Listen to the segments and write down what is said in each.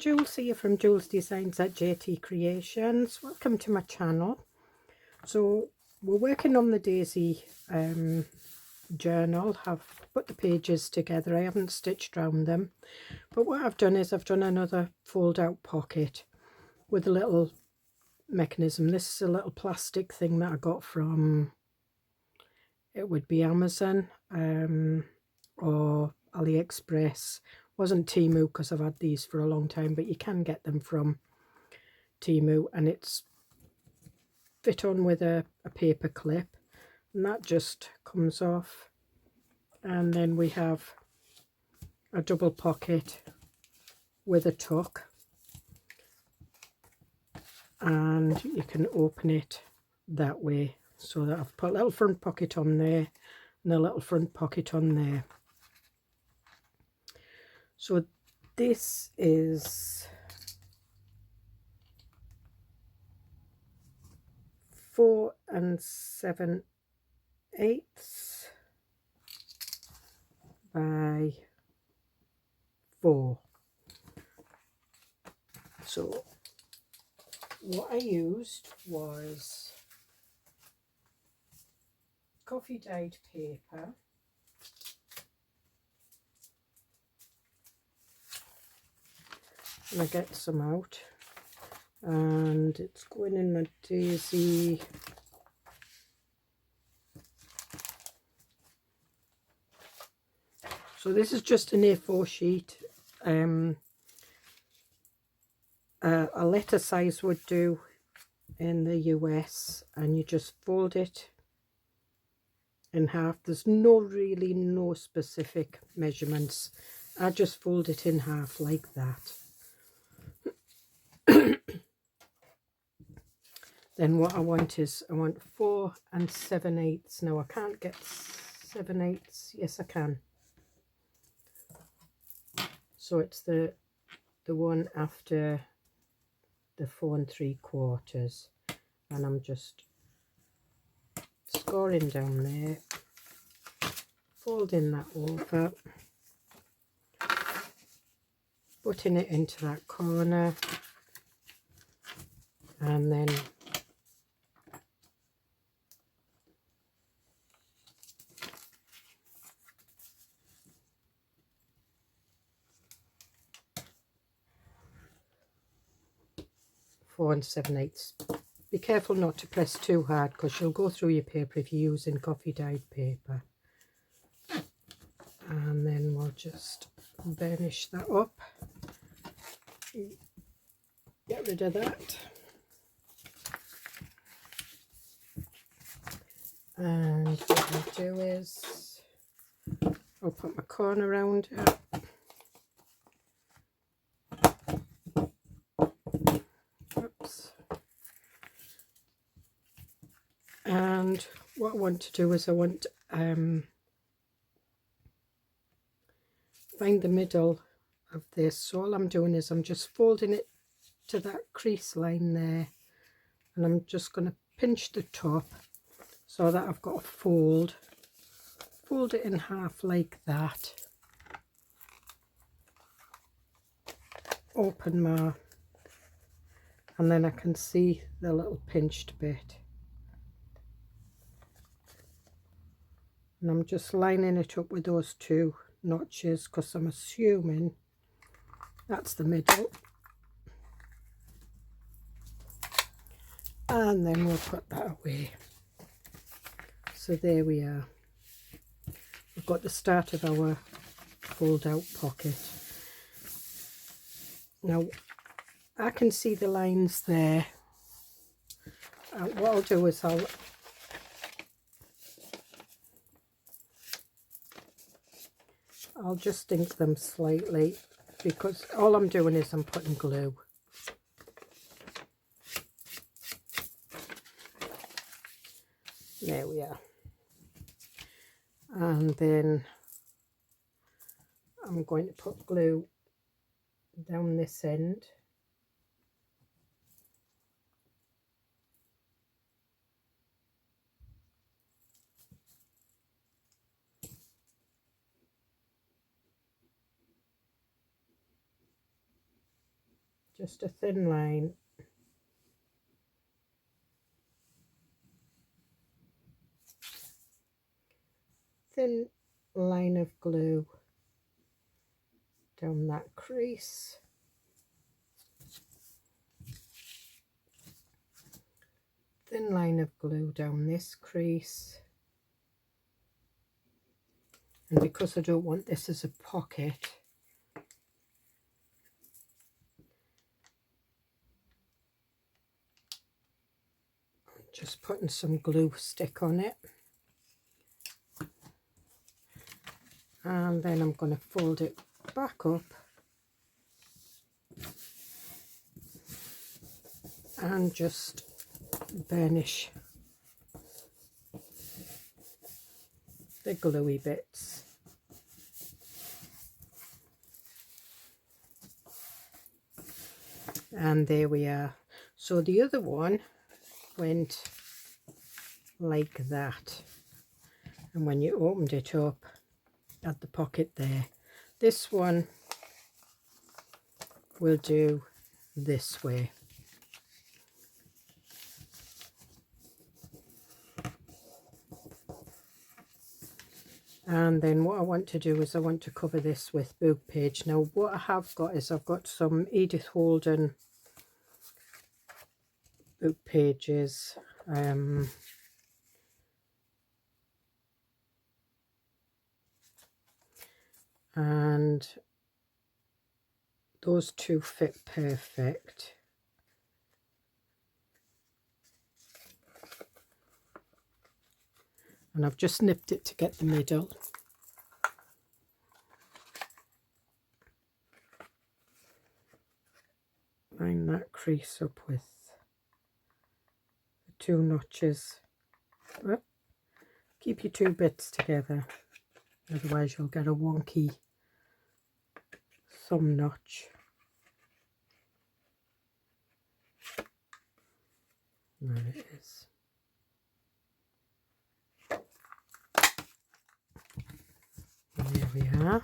Jules here from Joolsedesigns at JT Creations. Welcome to my channel. So we're working on the daisy journal. I've put the pages together. I haven't stitched around them. But what I've done is I've done another fold out pocket with a little mechanism. This is a little plastic thing that I got from, it would be Amazon or AliExpress. Wasn't Temu because I've had these for a long time, but you can get them from Temu, and it's fit on with a paper clip, and that just comes off. And then we have a double pocket with a tuck, and you can open it that way, so that I've put a little front pocket on there and a little front pocket on there. So this is 4 7/8 by 4. So what I used was coffee dyed paper, and I get some out, and it's going in my daisy. So this is just an A4 sheet. A letter size would do in the US, and you just fold it in half. There's really no specific measurements. I just fold it in half like that. Then what I want is, I want 4 7/8. Now I can't get 7/8. Yes, I can. So it's the one after the 4 3/4, and I'm just scoring down there, folding that over, putting it into that corner, and then four 7/8. Be careful not to press too hard, because you'll go through your paper if you're using coffee dyed paper. And then we'll just burnish that up. Get rid of that. And what I'll do is I'll put my corner around it. Oops. And what I want to do is I want find the middle of this. So all I'm doing is I'm just folding it to that crease line there, and I'm just going to pinch the top so that I've got a fold it in half like that, open my, and then I can see the little pinched bit, and I'm just lining it up with those 2 notches because I'm assuming that's the middle. And then we'll put that away. So there we are. We've got the start of our fold out pocket. Now I can see the lines there. What I'll do is I'll just ink them slightly, because all I'm doing is I'm putting glue. There we are. And then I'm going to put glue down this end. just a thin line. Thin line of glue down that crease. Thin line of glue down this crease. And because I don't want this as a pocket, I'm just putting some glue stick on it. And then I'm going to fold it back up and just burnish the gluey bits. And there we are. So the other one went like that, and when you opened it up, at the pocket there. This one will do this way. And then what I want to do is I want to cover this with book page. Now what I have got is I've got some Edith Holden book pages. And those two fit perfect. And I've just nipped it to get the middle. Line that crease up with the two notches. Oh, keep your two bits together, otherwise you'll get a wonky thumb notch. There it is. There we are.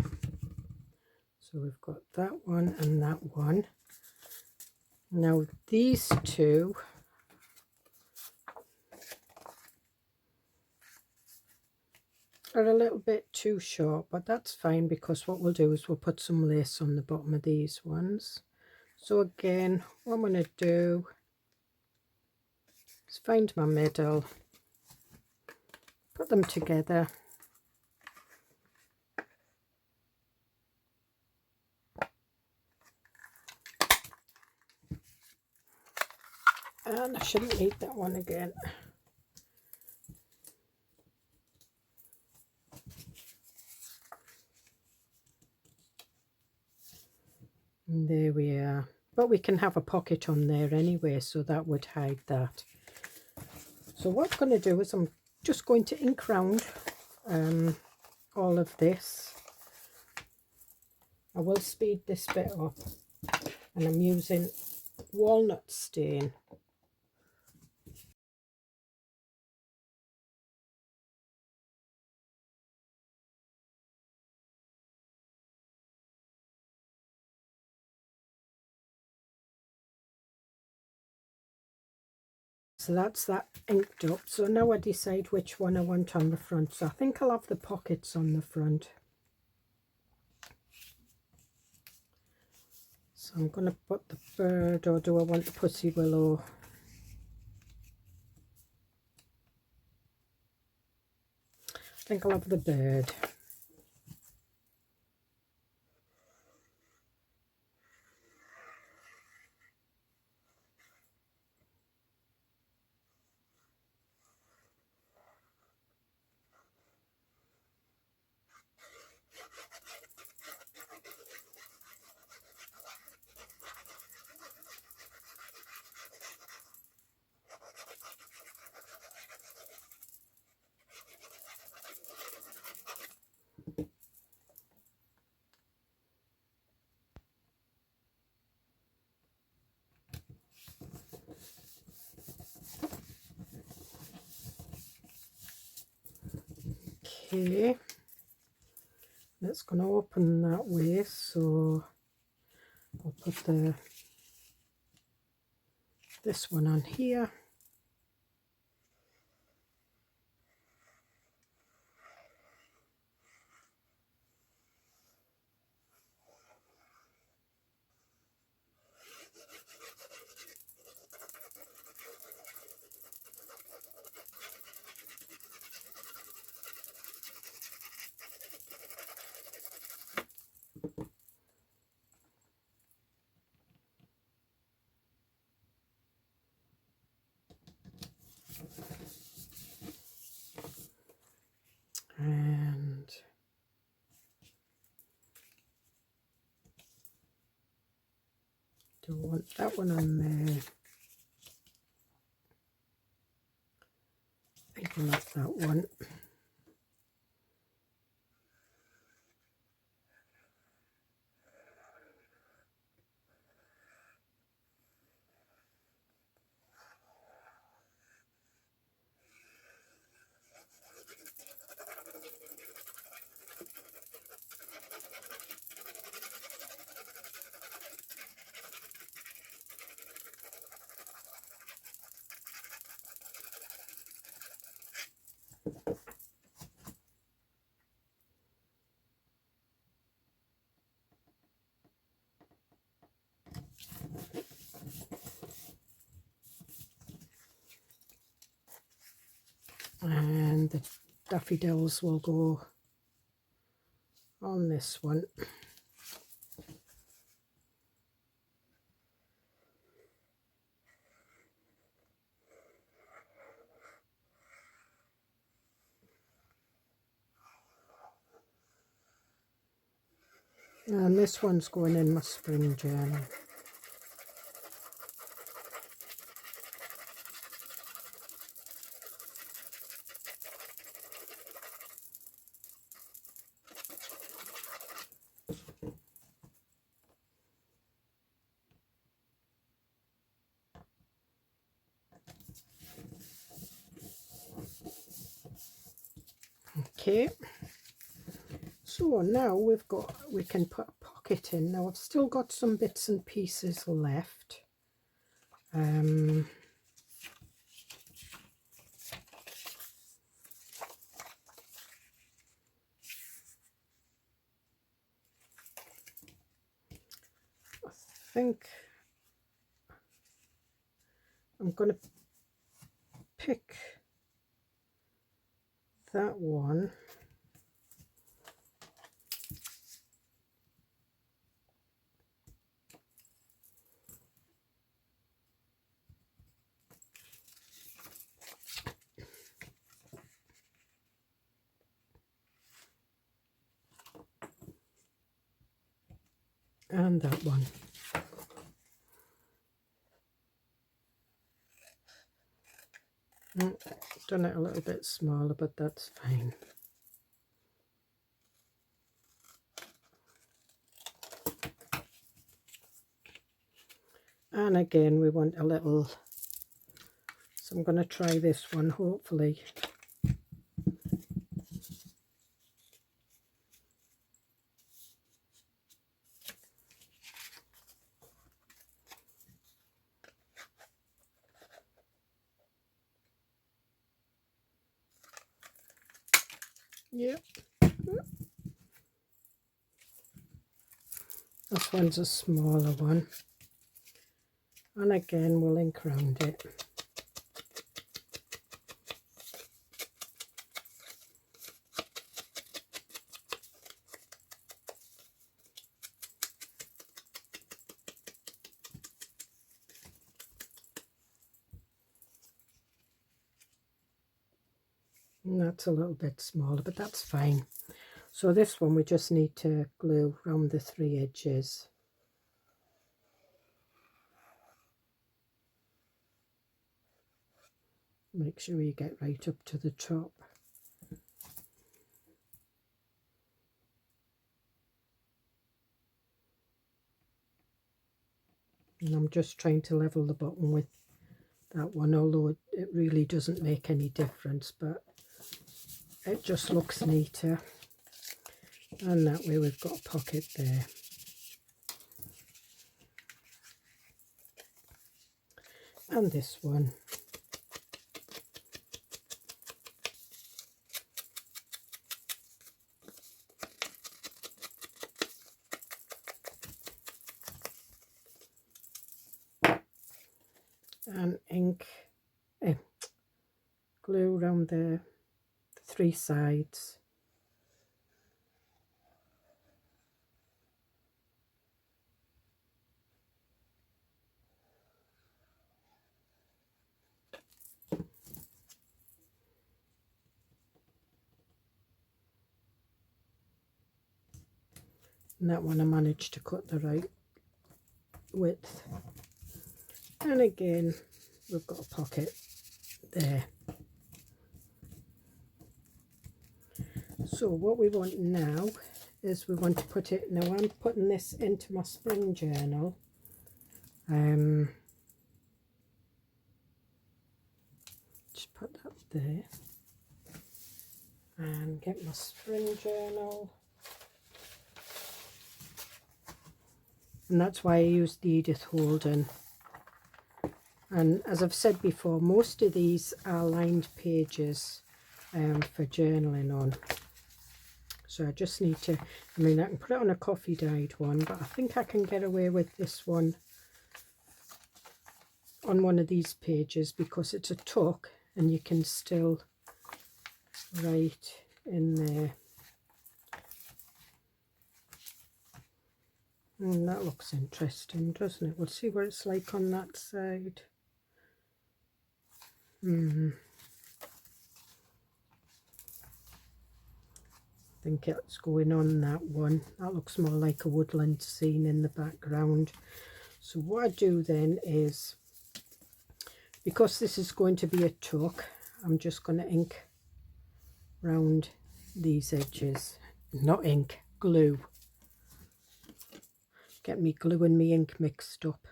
So we've got that one and that one. Now these two are a little bit too short, but that's fine, because what we'll do is we'll put some lace on the bottom of these ones. So again, what I'm going to do is find my middle, put them together, and I shouldn't need that one again. And there we are. But we can have a pocket on there anyway, so that would hide that. So what I'm going to do is I'm just going to ink round all of this. I will speed this bit up, and I'm using walnut stain. So that's that inked up. So now I decide which one I want on the front. So I think I'll have the pockets on the front. So I'm going to put the bird, or do I want the pussy willow? I think I'll have the bird. Okay, that's going to open that way, so I'll put the this one on here. And don't want that one on there. I think I like that one. And the daffodils will go on this one. And this one's going in my spring journal. Okay, so now we can put a pocket in. Now I've still got some bits and pieces left. I think I'm going to pick that one. And that one. Done it a little bit smaller, but that's fine. And again, we want a little, so I'm going to try this one, hopefully. Yep. This one's a smaller one. And again, we'll ink around it. And that's a little bit smaller, but that's fine. So this one we just need to glue around the 3 edges. Make sure you get right up to the top. And I'm just trying to level the bottom with that one, although it really doesn't make any difference, but it just looks neater. And that way we've got a pocket there. and this one. And ink, glue around the 3 sides. And that one I managed to cut the right width. And again, we've got a pocket there. So what we want now is we want to put it, now I'm putting this into my spring journal. Just put that there. And get my spring journal. And that's why I used the Edith Holden. And as I've said before, most of these are lined pages for journaling on. So I just need to, I mean, I can put it on a coffee dyed one, but I think I can get away with this one on one of these pages because it's a tuck and you can still write in there. And that looks interesting, doesn't it? We'll see what it's like on that side. I think it's going on that one. That looks more like a woodland scene in the background. So what I do then is, because this is going to be a tuck, I'm just going to ink round these edges. Not ink, glue. Get me glue and me ink mixed up.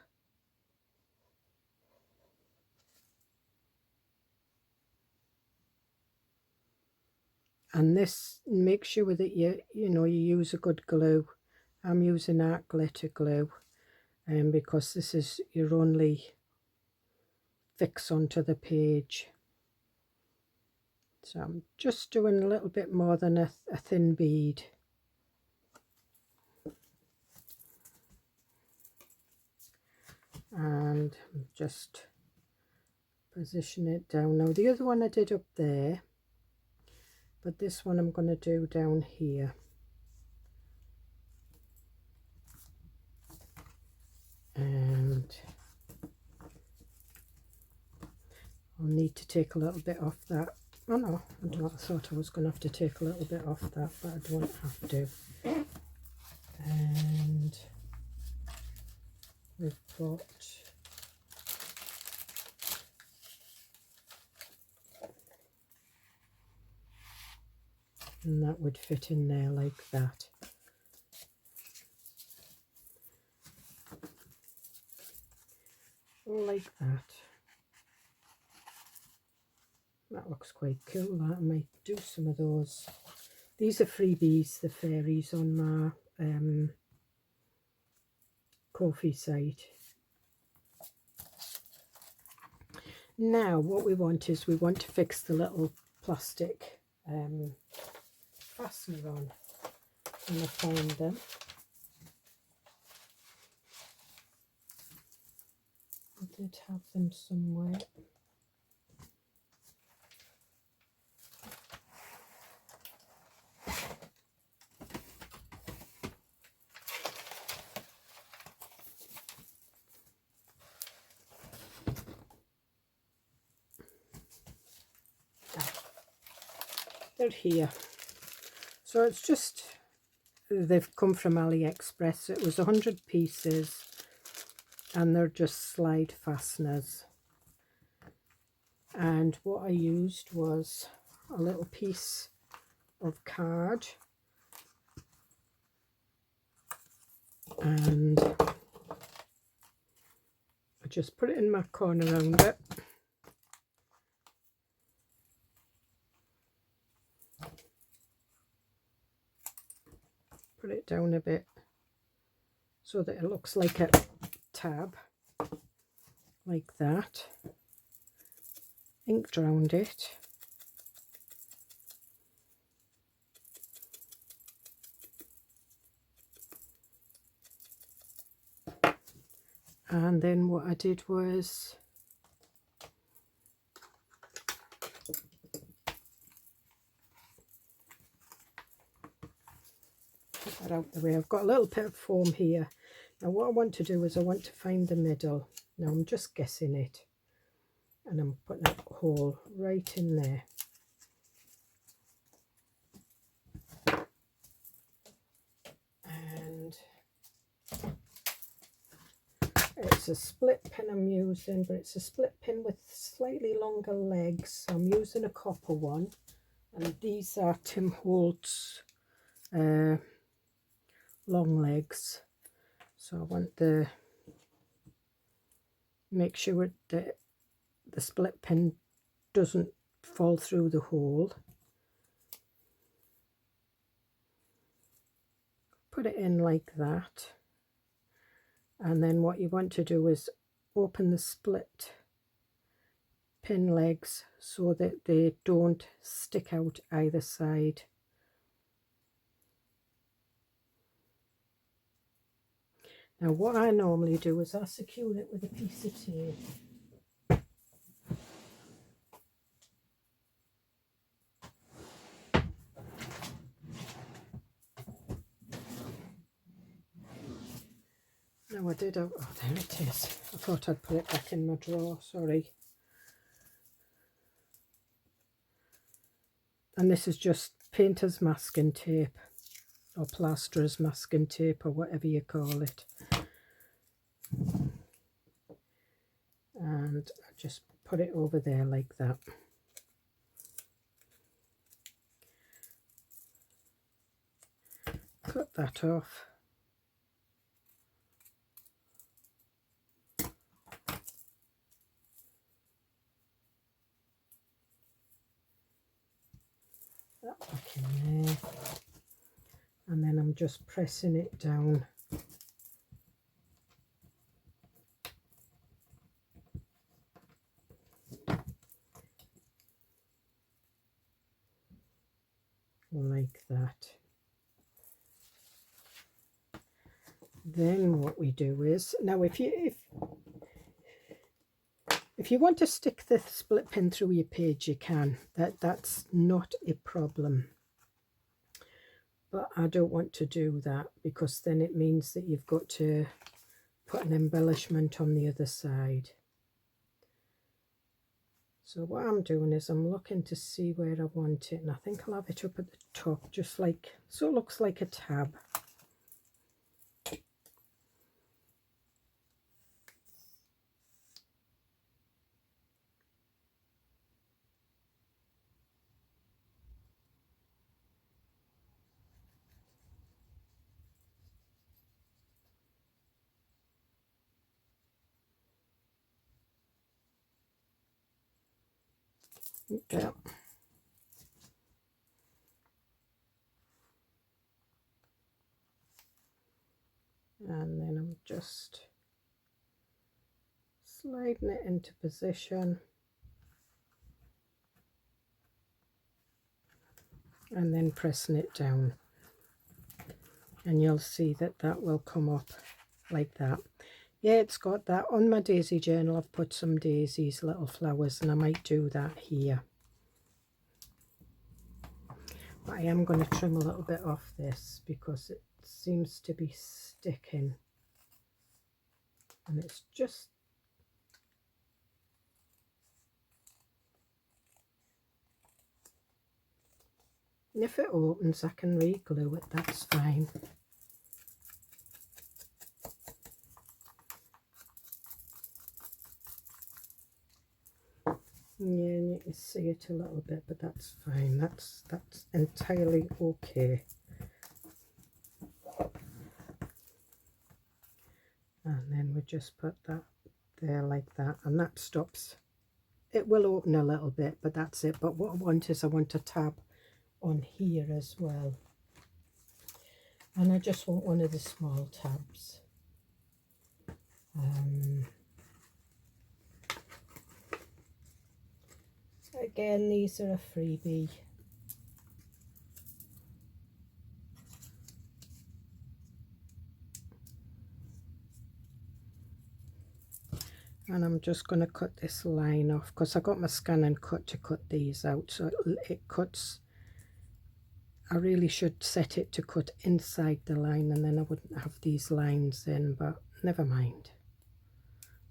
And this, make sure that you use a good glue. I'm using art glitter glue, because this is your only fix onto the page. So I'm just doing a little bit more than a thin bead. And just position it down. Now the other one I did up there, but this one I'm going to do down here. And I'll need to take a little bit off that. Oh no, I thought I was going to have to take a little bit off that, but I don't have to. And we've got and that would fit in there like that. Like that. That looks quite cool. That I might do some of those. These are freebies, the fairies on my Ko-fi site. Now what we want is we want to fix the little plastic fastener on. And I found them. I did have them somewhere. They're here. So it's just, they've come from AliExpress. It was 100 pieces and they're just slide fasteners. And what I used was a little piece of card and I just put it in my corner around it. Put it down a bit so that it looks like a tab, like that, ink drowned it, and then what I did was put that out the way. I've got a little bit of foam here. Now what I want to do is I want to find the middle. Now I'm just guessing it, and I'm putting a hole right in there. And it's a split pin I'm using, but it's a split pin with slightly longer legs. So I'm using a copper one, and these are Tim Holtz long legs. So I want to make sure that the split pin doesn't fall through the hole. Put it in like that, and then what you want to do is open the split pin legs so that they don't stick out either side. Now what I normally do is I secure it with a piece of tape. No, I did. Oh, there it is. I thought I'd put it back in my drawer, sorry. And this is just painter's masking tape, or plasterer's masking tape, or whatever you call it. And I just put it over there like that. Cut that off. That back in there. And then I'm just pressing it down. Like that. Then what we do is, now if you want to stick the split pin through your page, you can. That's not a problem. But I don't want to do that, because then it means that you've got to put an embellishment on the other side. So what I'm doing is I'm looking to see where I want it, and I think I'll have it up at the top, just like, so it looks like a tab. Yeah. And then I'm just sliding it into position, and then pressing it down, and you'll see that that will come up like that. Yeah, it's got that. On my daisy journal I've put some daisies, little flowers, and I might do that here. But I am going to trim a little bit off this because it seems to be sticking, and it's just if it opens I can re-glue it, that's fine. Yeah, and you can see it a little bit, but that's fine. That's entirely okay. And then we just put that there like that, and that stops. It will open a little bit, but that's it. But what I want is I want a tab on here as well, and I just want one of the small tabs. again, these are a freebie. And I'm just going to cut this line off because I got my scan and cut to cut these out, so it cuts. I really should set it to cut inside the line, and then I wouldn't have these lines in, but never mind.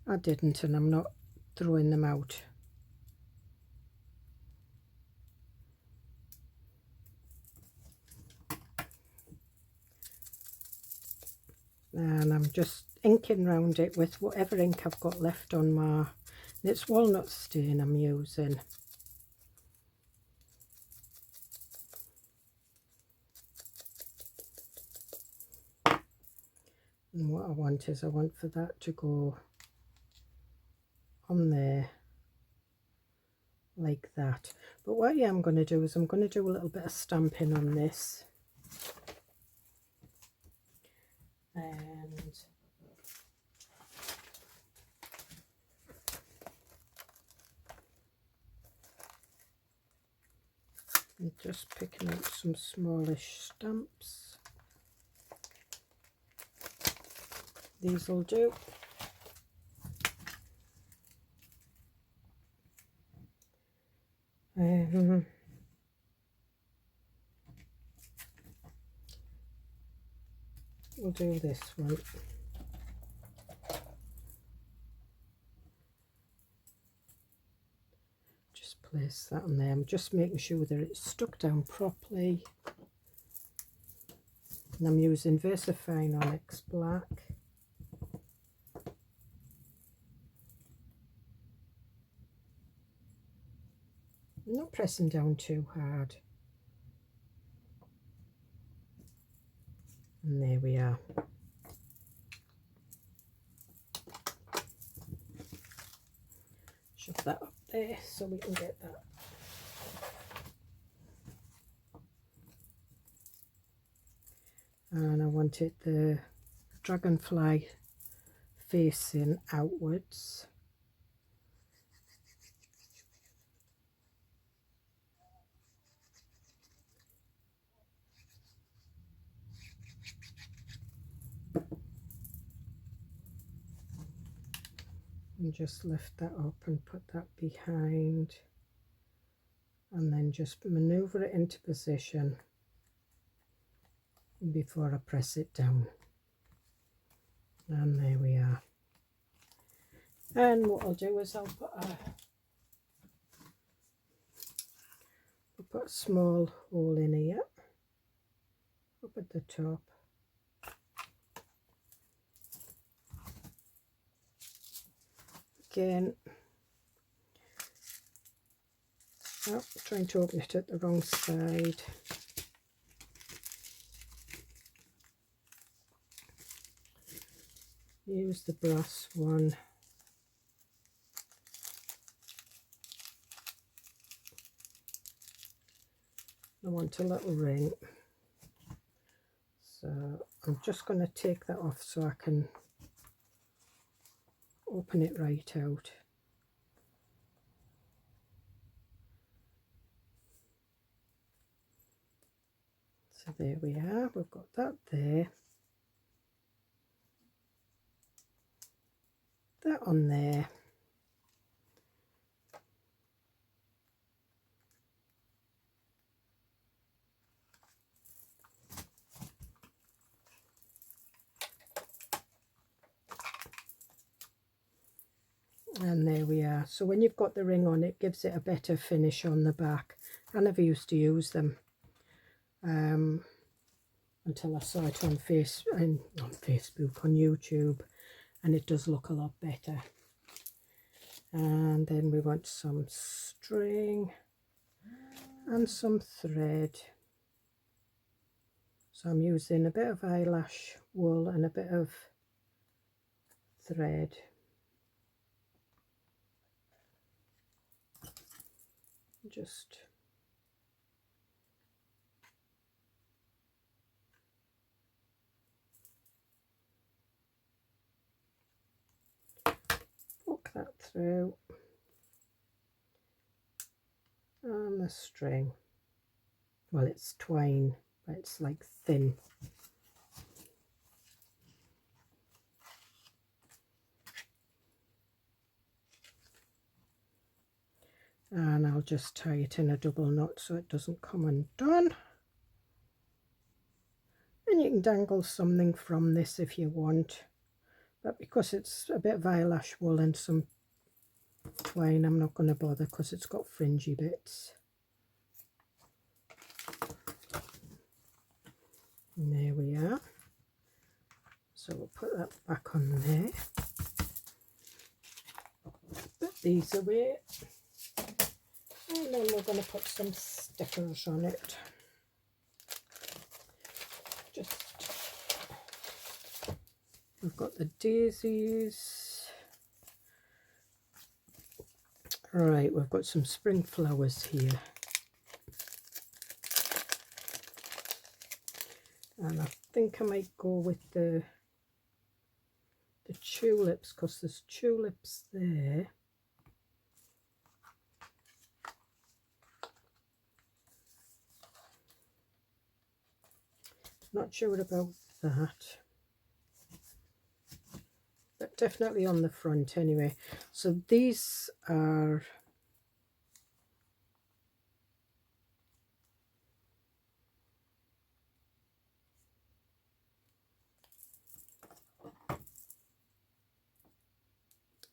I didn't, and I'm not throwing them out. And I'm just inking round it with whatever ink I've got left on my, it's walnut stain I'm using. And what I want is, I want for that to go on there like that. But what I am going to do is I'm going to do a little bit of stamping on this. And I'm just picking out some smallish stamps. These will do. We'll do this one. Just place that on there. I'm just making sure that it's stuck down properly. And I'm using VersaFine Onyx Black. I'm not pressing down too hard. And there we are. Shove that up there so we can get that. And I wanted the dragonfly facing outwards. And just lift that up and put that behind, and then just maneuver it into position before I press it down. And there we are. And what I'll do is I'll put a small hole in here up at the top. Again, oh, trying to open it at the wrong side. Use the brass one. I want a little ring, so I'm just going to take that off so I can open it right out. So there we are, we've got that there, that on there. And there we are. So when you've got the ring on, it gives it a better finish on the back. I never used to use them until I saw it on Facebook, on YouTube, and it does look a lot better. And then we want some string and some thread. So I'm using a bit of eyelash wool and a bit of thread. Just poke that through. and the string. Well, it's twine, but it's like thin. And I'll just tie it in a double knot so it doesn't come undone. And you can dangle something from this if you want, but because it's a bit of eyelash wool and some twine, I'm not going to bother because it's got fringy bits. And there we are. So we'll put that back on there. Put these away. And then we're going to put some stickers on it. We've got the daisies. Right, we've got some spring flowers here. And I think I might go with the tulips because there's tulips there. Not sure about that, but definitely on the front anyway. So these are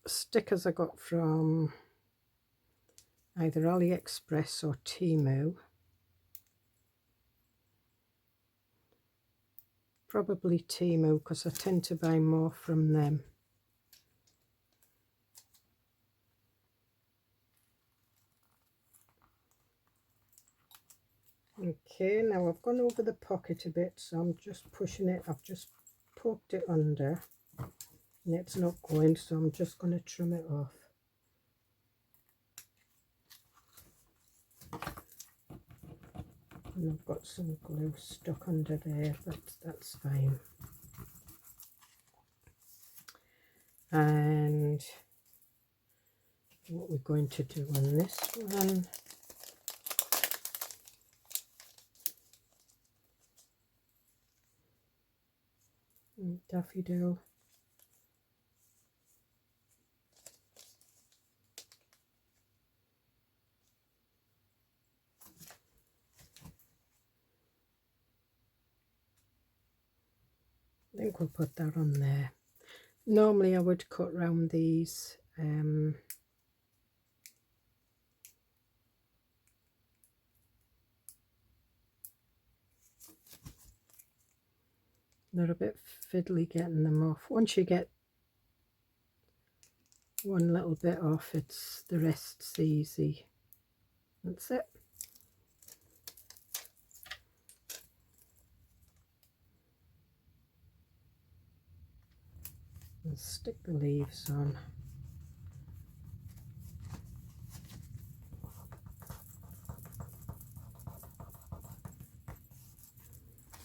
stickers I got from either AliExpress or Temu. Probably Temu because I tend to buy more from them. Okay, now I've gone over the pocket a bit, so I'm just pushing it. I've just poked it under and it's not going, so I'm just going to trim it off. And I've got some glue stuck under there, but that's fine. And what we're going to do on this one, daffodil. I think we'll put that on there. Normally I would cut round these they're a bit fiddly getting them off. Once you get one little bit off, it's the rest's easy. That's it. And stick the leaves on.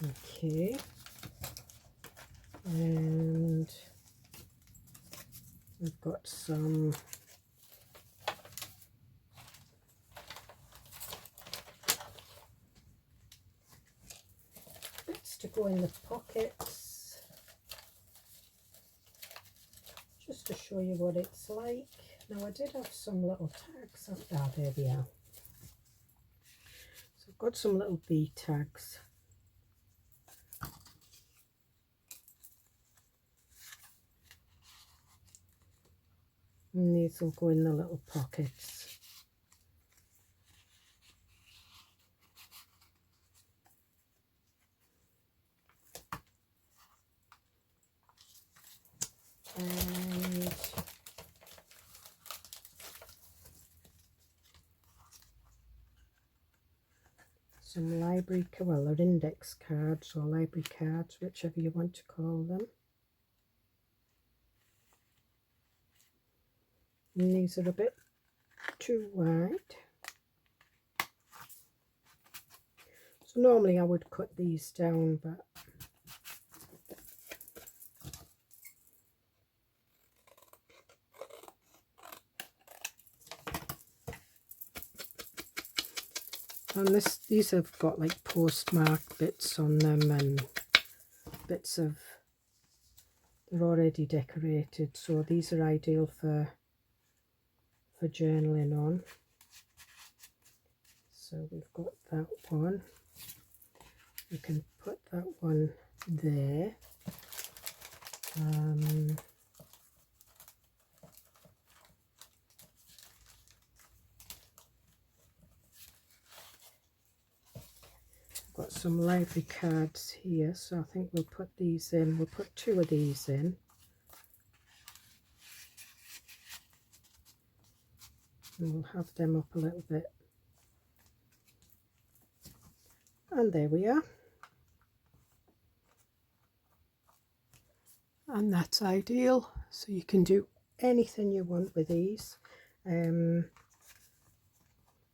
Okay, and we've got some bits to go in the pockets, just to show you what it's like. Now I did have some little tags. Ah, there we are. So I've got some little bee tags. And these will go in the little pockets. And some library, well, they're index cards or library cards, whichever you want to call them. And these are a bit too wide. So normally I would cut these down, but And these have got like postmark bits on them and bits of, they're already decorated, so these are ideal for journaling on. So we've got that one. We can put that one there. Got some library cards here, so I think we'll put these in. We'll put 2 of these in. And we'll have them up a little bit. And there we are. And that's ideal. So you can do anything you want with these. I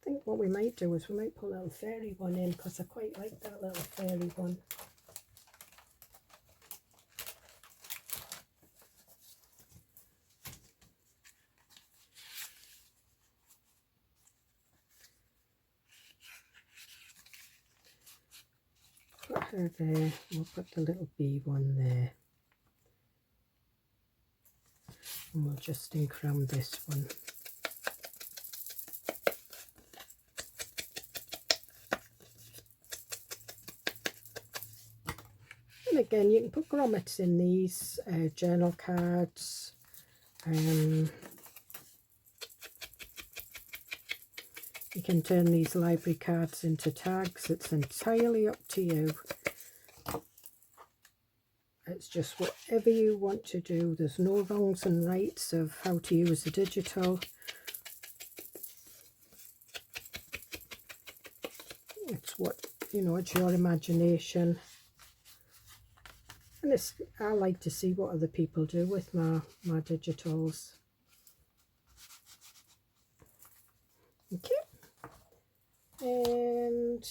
think what we might do is we might put a little fairy one in, because I quite like that little fairy one. Put her there. We'll put the little bee one there. And we'll just ink around this one. And again, you can put grommets in these, journal cards. You can turn these library cards into tags. It's entirely up to you. It's just whatever you want to do. There's no wrongs and rights of how to use the digital. It's what, you know, it's your imagination. And I like to see what other people do with my digitals. Okay. And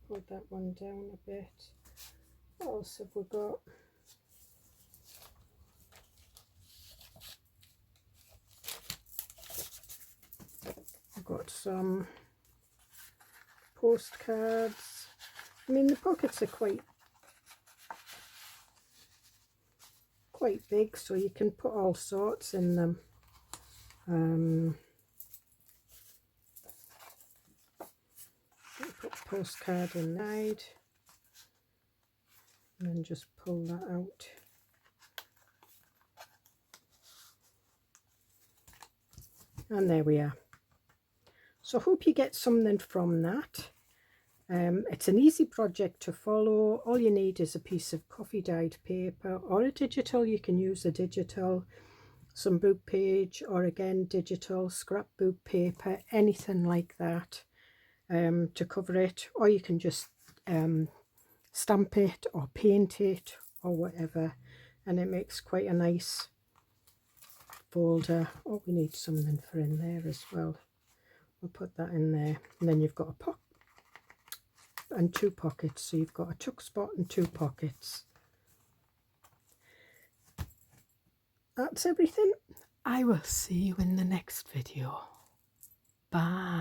put that one down a bit. What else have we got? I've got some postcards. I mean, the pockets are quite big, so you can put all sorts in them. Put a postcard inside and then just pull that out. And there we are. So I hope you get something from that. It's an easy project to follow. All you need is a piece of coffee dyed paper or a digital. You can use a digital, some book page, or again digital scrapbook paper, anything like that, to cover it. Or you can just stamp it or paint it or whatever, and it makes quite a nice folder. Oh, we need something for in there as well. We'll put that in there, and then you've got a pocket and 2 pockets, so you've got a tuck spot and 2 pockets. That's everything. I will see you in the next video. Bye.